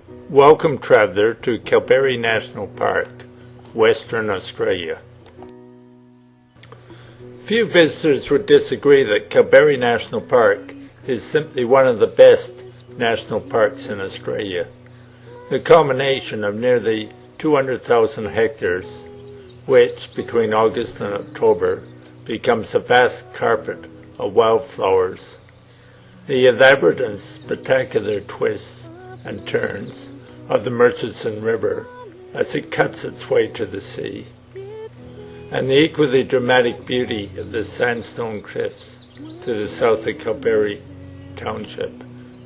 Welcome, traveller, to Kalbarri National Park, Western Australia. Few visitors would disagree that Kalbarri National Park is simply one of the best national parks in Australia. The combination of nearly 200,000 hectares, which between August and October becomes a vast carpet of wildflowers, the elaborate and spectacular twists and turns of the Murchison River as it cuts its way to the sea, and the equally dramatic beauty of the sandstone cliffs to the south of Kalbarri Township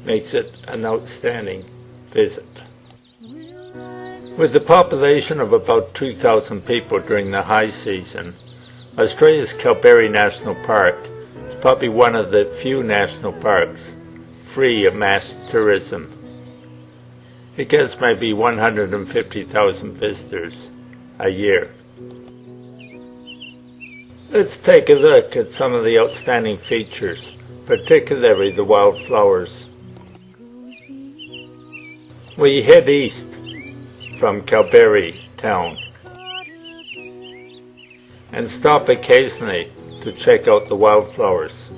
makes it an outstanding visit. With a population of about 2,000 people during the high season, Australia's Kalbarri National Park is probably one of the few national parks free of mass tourism. It gets maybe 150,000 visitors a year. Let's take a look at some of the outstanding features, particularly the wildflowers. We head east from Kalbarri town and stop occasionally to check out the wildflowers.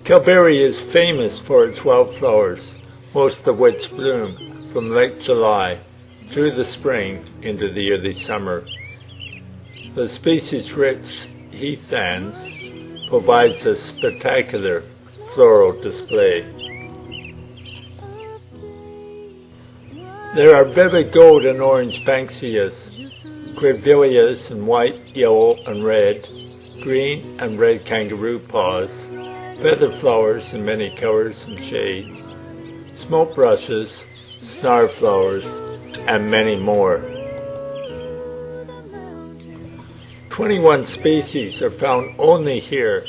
Kalbarri is famous for its wildflowers, most of which bloom from late July through the spring into the early summer. The species-rich heathlands provides a spectacular floral display. There are vivid gold and orange banksias, grevilleas in white, yellow, and red, green and red kangaroo paws, feather flowers in many colors and shades, smoke brushes, star flowers, and many more. 21 species are found only here,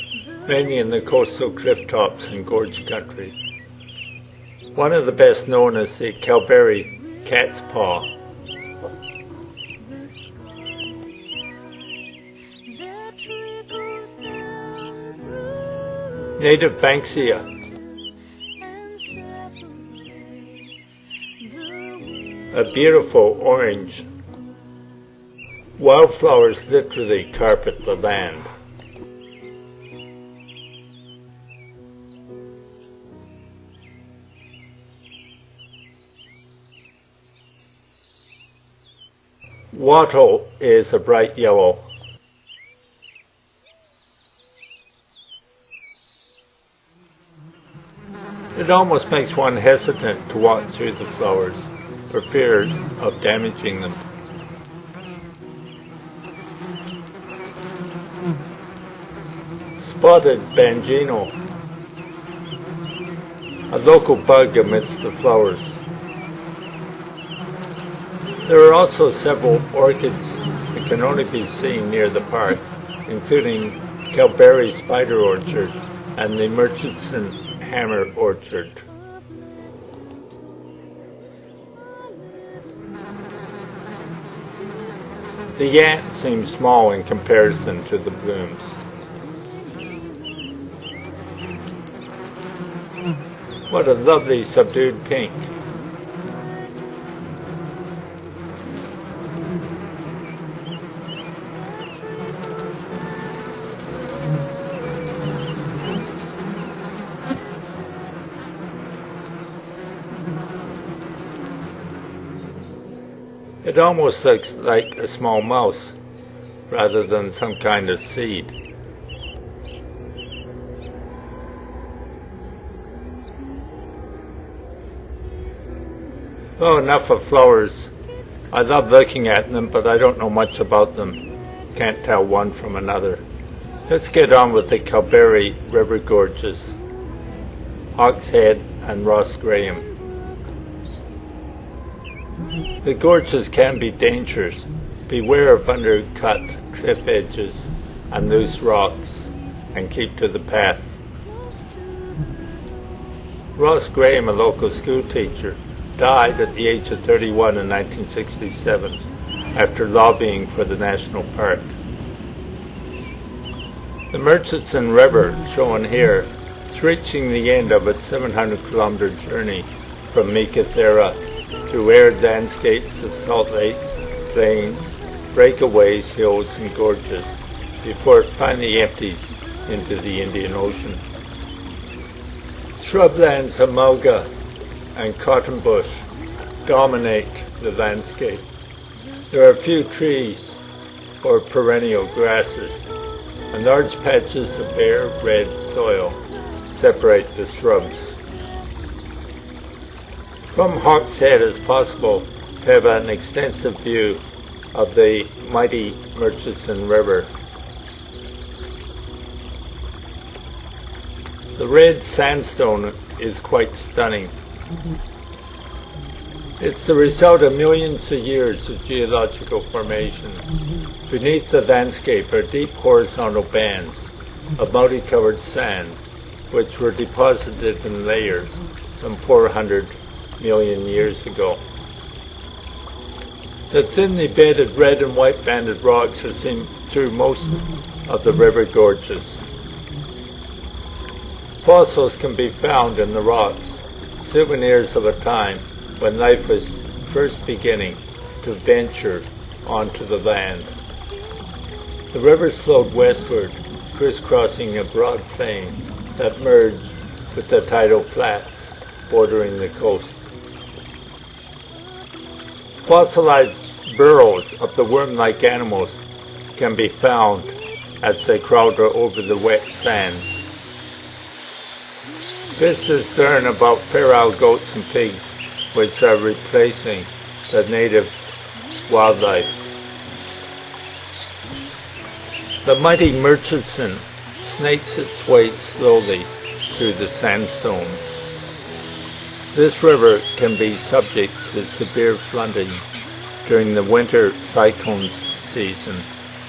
mainly in the coastal cliff tops and gorge country. One of the best known is the Kalbarri cat's paw. Native banksia. A beautiful orange. Wildflowers literally carpet the land. Wattle is a bright yellow. It almost makes one hesitant to walk through the flowers for fears of damaging them. Spotted bangino, a local bug amidst the flowers. There are also several orchids that can only be seen near the park, including Kalbarri Spider Orchard and the Murchison Hammer Orchard. The ant seems small in comparison to the blooms. What a lovely subdued pink. It almost looks like a small mouse rather than some kind of seed. Oh, enough of flowers. I love looking at them, but I don't know much about them. Can't tell one from another. Let's get on with the Kalbarri River Gorges, Hawk's Head and Ross Graham. The gorges can be dangerous. Beware of undercut cliff edges and loose rocks, and keep to the path. Ross Graham, a local school teacher, died at the age of 31 in 1967 after lobbying for the national park. The Murchison River, shown here, is reaching the end of its 700-kilometer journey from Meekatharra through arid landscapes of salt lakes, plains, breakaways, hills, and gorges, before it finally empties into the Indian Ocean. Shrublands of mulga and cottonbush dominate the landscape. There are few trees or perennial grasses, and large patches of bare red soil separate the shrubs. From Hawk's Head it's possible to have an extensive view of the mighty Murchison River. The red sandstone is quite stunning. It's the result of millions of years of geological formation. Beneath the landscape are deep horizontal bands of multicolored sands, which were deposited in layers some 400 million years ago. The thinly bedded red and white banded rocks are seen through most of the river gorges. Fossils can be found in the rocks, souvenirs of a time when life was first beginning to venture onto the land. The rivers flowed westward, crisscrossing a broad plain that merged with the tidal flats bordering the coast. Fossilized burrows of the worm-like animals can be found as they crawl over the wet sands. Visitors learn about feral goats and pigs, which are replacing the native wildlife. The mighty Murchison snakes its way slowly through the sandstones. This river can be subject to severe flooding during the winter cyclone season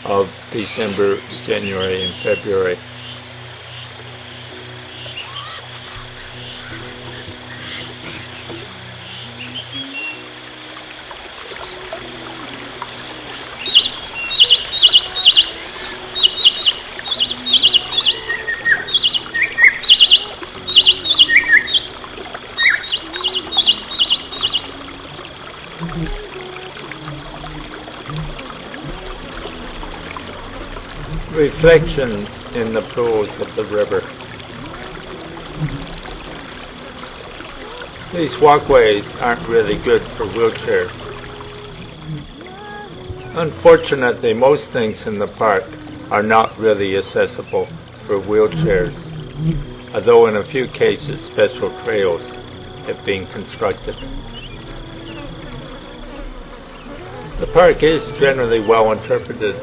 of December, January, and February. Reflections in the pools of the river. These walkways aren't really good for wheelchairs. Unfortunately, most things in the park are not really accessible for wheelchairs, although in a few cases special trails have been constructed. The park is generally well interpreted,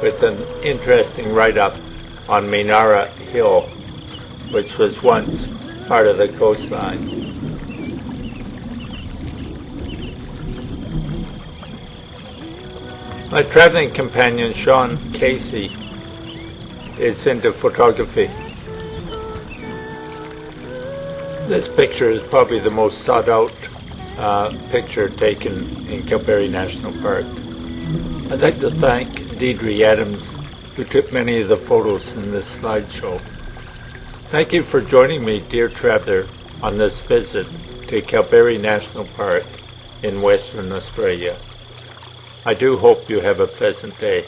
with an interesting write-up on Minara Hill, which was once part of the coastline. My traveling companion, Sean Casey, is into photography. This picture is probably the most sought-out picture taken in Kalbarri National Park. I'd like to thank Deidre Adams, who took many of the photos in this slideshow. Thank you for joining me, dear traveler, on this visit to Kalbarri National Park in Western Australia. I do hope you have a pleasant day.